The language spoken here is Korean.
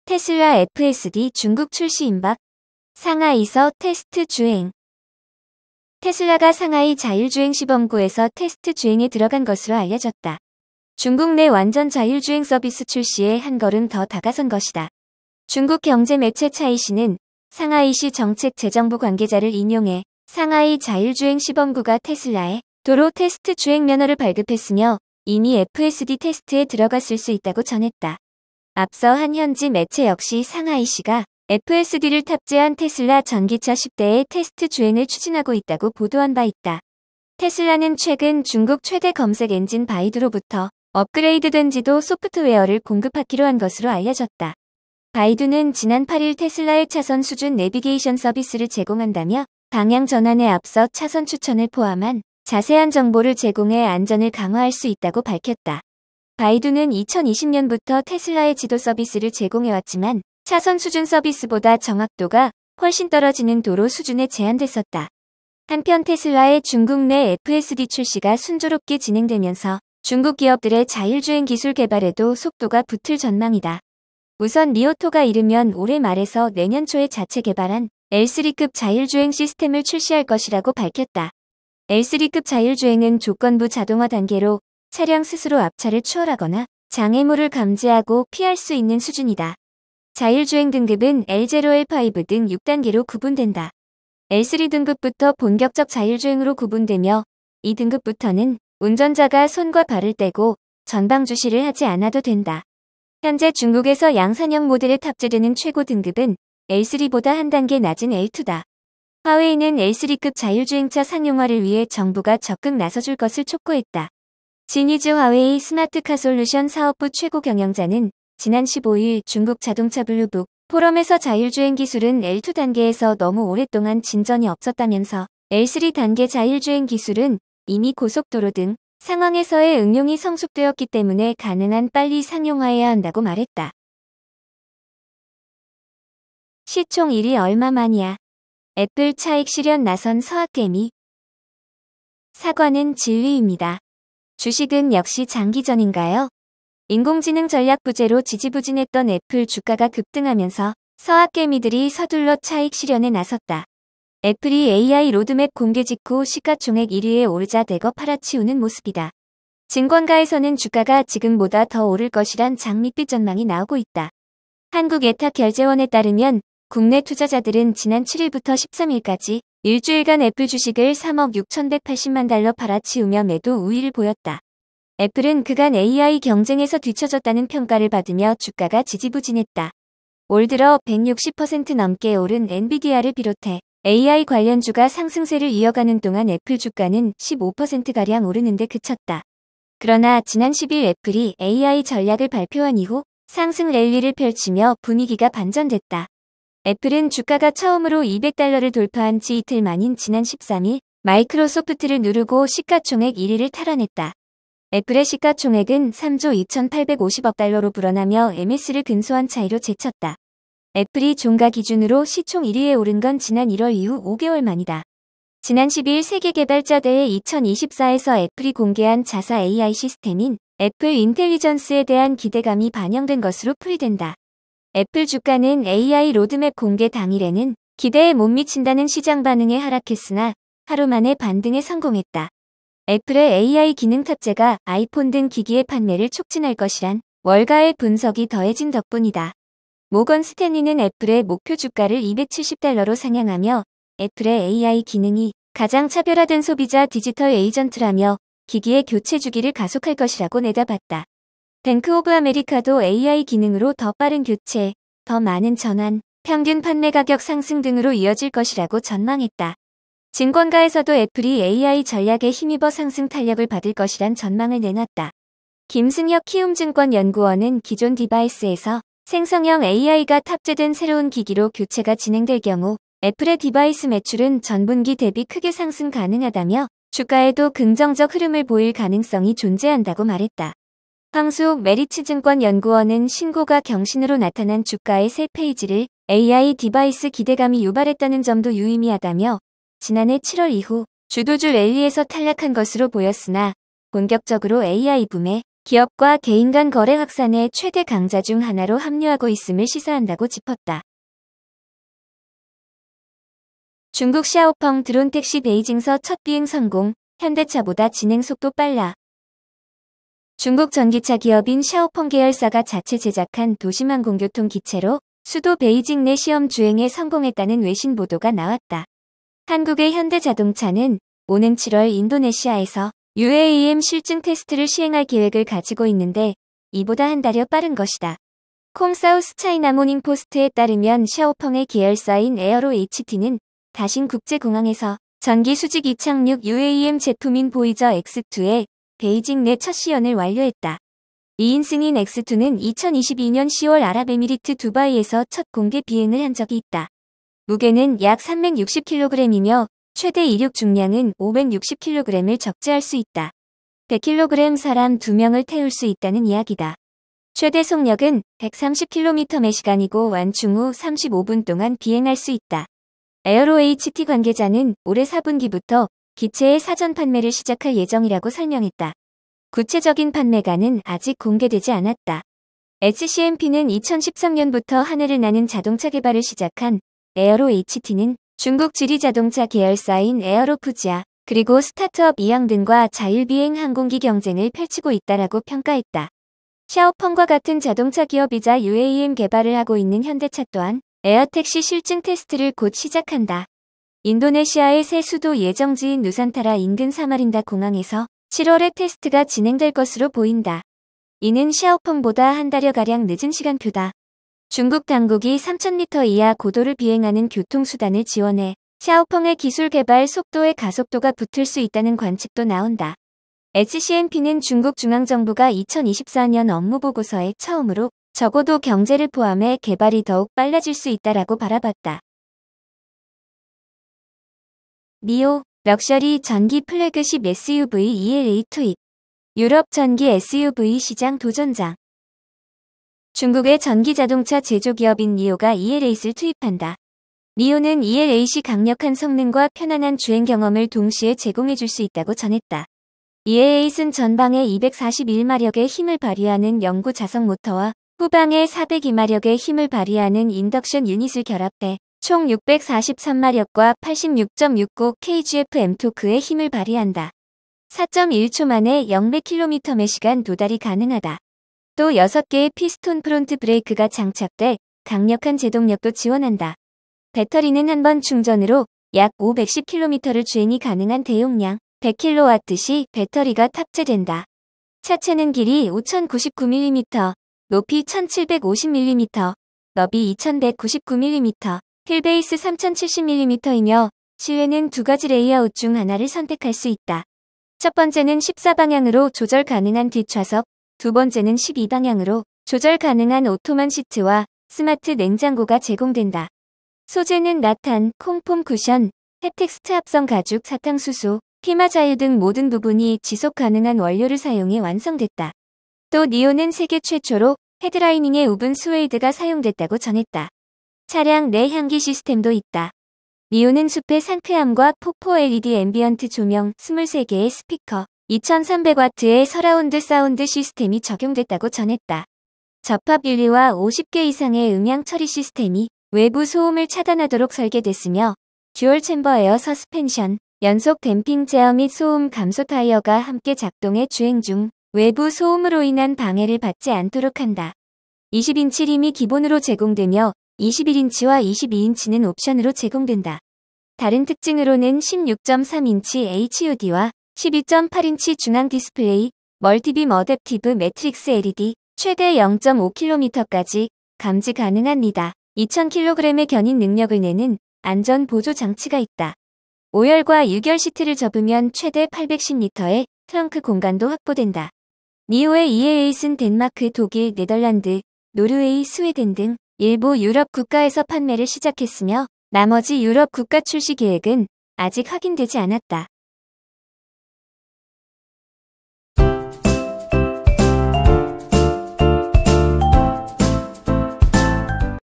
테슬라 FSD 중국 출시 임박. 상하이서 테스트 주행. 테슬라가 상하이 자율주행 시범구에서 테스트 주행에 들어간 것으로 알려졌다. 중국 내 완전 자율주행 서비스 출시에 한 걸음 더 다가선 것이다. 중국 경제 매체 차이시는 상하이시 정책재정부 관계자를 인용해 상하이 자율주행 시범구가 테슬라에 도로 테스트 주행 면허를 발급했으며 이미 FSD 테스트에 들어갔을 수 있다고 전했다. 앞서 한 현지 매체 역시 상하이시가 FSD를 탑재한 테슬라 전기차 10대의 테스트 주행을 추진하고 있다고 보도한 바 있다. 테슬라는 최근 중국 최대 검색 엔진 바이두로부터 업그레이드된 지도 소프트웨어를 공급하기로 한 것으로 알려졌다. 바이두는 지난 8일 테슬라의 차선 수준 내비게이션 서비스를 제공한다며 방향 전환에 앞서 차선 추천을 포함한 자세한 정보를 제공해 안전을 강화할 수 있다고 밝혔다. 바이두는 2020년부터 테슬라의 지도 서비스를 제공해왔지만 차선 수준 서비스보다 정확도가 훨씬 떨어지는 도로 수준에 제한됐었다. 한편 테슬라의 중국 내 FSD 출시가 순조롭게 진행되면서 중국 기업들의 자율주행 기술 개발에도 속도가 붙을 전망이다. 우선 리오토가 이르면 올해 말에서 내년 초에 자체 개발한 L3급 자율주행 시스템을 출시할 것이라고 밝혔다. L3급 자율주행은 조건부 자동화 단계로 차량 스스로 앞차를 추월하거나 장애물을 감지하고 피할 수 있는 수준이다. 자율주행 등급은 L0, L5 등 6단계로 구분된다. L3 등급부터 본격적 자율주행으로 구분되며 이 등급부터는 운전자가 손과 발을 떼고 전방 주시를 하지 않아도 된다. 현재 중국에서 양산형 모델에 탑재되는 최고 등급은 L3보다 한 단계 낮은 L2다. 화웨이는 L3급 자율주행차 상용화를 위해 정부가 적극 나서줄 것을 촉구했다. 지니즈 화웨이 스마트카 솔루션 사업부 최고 경영자는 지난 15일 중국 자동차 블루북 포럼에서 자율주행 기술은 L2 단계에서 너무 오랫동안 진전이 없었다면서 L3 단계 자율주행 기술은 이미 고속도로 등 상황에서의 응용이 성숙되었기 때문에 가능한 빨리 상용화해야 한다고 말했다. 시총 1위 얼마만이야? 애플 차익 실현 나선 서학개미. 사과는 진리입니다. 주식은 역시 장기전인가요? 인공지능 전략 부재로 지지부진했던 애플 주가가 급등하면서 서학개미들이 서둘러 차익 실현에 나섰다. 애플이 AI 로드맵 공개 직후 시가총액 1위에 오르자 대거 팔아치우는 모습이다. 증권가에서는 주가가 지금보다 더 오를 것이란 장밋빛 전망이 나오고 있다. 한국예탁결제원에 따르면 국내 투자자들은 지난 7일부터 13일까지 일주일간 애플 주식을 3억 6,180만 달러 팔아치우며 매도 우위를 보였다. 애플은 그간 AI 경쟁에서 뒤처졌다는 평가를 받으며 주가가 지지부진했다. 올 들어 160% 넘게 오른 엔비디아를 비롯해 AI 관련주가 상승세를 이어가는 동안 애플 주가는 15%가량 오르는 데 그쳤다. 그러나 지난 10일 애플이 AI 전략을 발표한 이후 상승 랠리를 펼치며 분위기가 반전됐다. 애플은 주가가 처음으로 200달러를 돌파한 지 이틀 만인 지난 13일 마이크로소프트를 누르고 시가총액 1위를 탈환했다. 애플의 시가총액은 3조 2,850억 달러로 불어나며 MS를 근소한 차이로 제쳤다. 애플이 종가 기준으로 시총 1위에 오른 건 지난 1월 이후 5개월 만이다. 지난 10일 세계개발자대회 2024에서 애플이 공개한 자사 AI 시스템인 애플 인텔리전스에 대한 기대감이 반영된 것으로 풀이된다. 애플 주가는 AI 로드맵 공개 당일에는 기대에 못 미친다는 시장 반응에 하락했으나 하루 만에 반등에 성공했다. 애플의 AI 기능 탑재가 아이폰 등 기기의 판매를 촉진할 것이란 월가의 분석이 더해진 덕분이다. 모건 스탠리는 애플의 목표 주가를 270달러로 상향하며 애플의 AI 기능이 가장 차별화된 소비자 디지털 에이전트라며 기기의 교체 주기를 가속할 것이라고 내다봤다. 뱅크 오브 아메리카도 AI 기능으로 더 빠른 교체, 더 많은 전환, 평균 판매 가격 상승 등으로 이어질 것이라고 전망했다. 증권가에서도 애플이 AI 전략에 힘입어 상승 탄력을 받을 것이란 전망을 내놨다. 김승혁 키움증권연구원은 기존 디바이스에서 생성형 AI가 탑재된 새로운 기기로 교체가 진행될 경우 애플의 디바이스 매출은 전분기 대비 크게 상승 가능하다며 주가에도 긍정적 흐름을 보일 가능성이 존재한다고 말했다. 황수옥 메리츠증권연구원은 신고가 경신으로 나타난 주가의 새 페이지를 AI 디바이스 기대감이 유발했다는 점도 유의미하다며 지난해 7월 이후 주도주 랠리에서 탈락한 것으로 보였으나 본격적으로 AI 붐에 기업과 개인 간 거래 확산의 최대 강자 중 하나로 합류하고 있음을 시사한다고 짚었다. 중국 샤오펑 드론 택시 베이징서 첫 비행 성공, 현대차보다 진행 속도 빨라. 중국 전기차 기업인 샤오펑 계열사가 자체 제작한 도심항공교통 기체로 수도 베이징 내 시험 주행에 성공했다는 외신 보도가 나왔다. 한국의 현대자동차는 오는 7월 인도네시아에서 UAM 실증 테스트를 시행할 계획을 가지고 있는데 이보다 한 달여 빠른 것이다. 콩사우스 차이나 모닝포스트에 따르면 샤오펑의 계열사인 에어로 HT는 다신 국제공항에서 전기 수직 이착륙 UAM 제품인 보이저 X2의 베이징 내 첫 시연을 완료했다. 2인승인 X2는 2022년 10월 아랍에미리트 두바이에서 첫 공개 비행을 한 적이 있다. 무게는 약 360kg이며 최대 이륙 중량은 560kg을 적재할 수 있다. 100kg 사람 2명을 태울 수 있다는 이야기다. 최대 속력은 130km/시간이고 완충 후 35분 동안 비행할 수 있다. 에어로 HT 관계자는 올해 4분기부터 기체의 사전 판매를 시작할 예정이라고 설명했다. 구체적인 판매가는 아직 공개되지 않았다. SCMP는 2013년부터 하늘을 나는 자동차 개발을 시작한 에어로 HT는 중국 지리자동차 계열사인 에어로푸지아 그리고 스타트업 이양든과 자율비행 항공기 경쟁을 펼치고 있다라고 평가했다. 샤오펑과 같은 자동차 기업이자 UAM 개발을 하고 있는 현대차 또한 에어택시 실증 테스트를 곧 시작한다. 인도네시아의 새 수도 예정지인 누산타라 인근 사마린다 공항에서 7월에 테스트가 진행될 것으로 보인다. 이는 샤오펑보다 한 달여가량 늦은 시간표다. 중국 당국이 3000m 이하 고도를 비행하는 교통수단을 지원해 샤오펑의 기술 개발 속도에 가속도가 붙을 수 있다는 관측도 나온다. SCMP는 중국 중앙정부가 2024년 업무보고서에 처음으로 적어도 경제를 포함해 개발이 더욱 빨라질 수 있다라고 바라봤다. 니오, 럭셔리 전기 플래그십 SUV ELA 투입. 유럽 전기 SUV 시장 도전장. 중국의 전기자동차 제조기업인 니오가 EL8을 투입한다. 니오는 EL8이 강력한 성능과 편안한 주행 경험을 동시에 제공해줄 수 있다고 전했다. EL8은 전방에 241마력의 힘을 발휘하는 영구 자석 모터와 후방에 402마력의 힘을 발휘하는 인덕션 유닛을 결합해 총 643마력과 86.69kgfm 토크의 힘을 발휘한다. 4.1초 만에 0km/시간 도달이 가능하다. 또 6개의 피스톤 프론트 브레이크가 장착돼 강력한 제동력도 지원한다. 배터리는 한 번 충전으로 약 510km를 주행이 가능한 대용량 100kW 배터리가 탑재된다. 차체는 길이 5099mm, 높이 1750mm, 너비 2199mm, 휠베이스 3070mm이며 실내는 두 가지 레이아웃 중 하나를 선택할 수 있다. 첫 번째는 14방향으로 조절 가능한 뒷좌석, 두 번째는 12방향으로 조절 가능한 오토만 시트와 스마트 냉장고가 제공된다. 소재는 라탄, 콩폼 쿠션, 햅텍스트 합성 가죽, 사탕수수, 피마 자유 등 모든 부분이 지속 가능한 원료를 사용해 완성됐다. 또 니오는 세계 최초로 헤드라이닝에 우븐 스웨이드가 사용됐다고 전했다. 차량 내 향기 시스템도 있다. 니오는 숲의 상쾌함과 폭포 LED 앰비언트 조명 23개의 스피커, 2300W의 서라운드 사운드 시스템이 적용됐다고 전했다. 접합 윤리와 50개 이상의 음향 처리 시스템이 외부 소음을 차단하도록 설계됐으며 듀얼 챔버 에어 서스펜션, 연속 댐핑 제어 및 소음 감소 타이어가 함께 작동해 주행 중 외부 소음으로 인한 방해를 받지 않도록 한다. 20인치 림이 기본으로 제공되며 21인치와 22인치는 옵션으로 제공된다. 다른 특징으로는 16.3인치 HUD와 12.8인치 중앙 디스플레이, 멀티빔 어댑티브 매트릭스 LED, 최대 0.5km까지 감지 가능한 리다, 2000kg의 견인 능력을 내는 안전 보조 장치가 있다. 5열과 6열 시트를 접으면 최대 810리터의 트렁크 공간도 확보된다. 니오의 EL8은 덴마크, 독일, 네덜란드, 노르웨이, 스웨덴 등 일부 유럽 국가에서 판매를 시작했으며 나머지 유럽 국가 출시 계획은 아직 확인되지 않았다.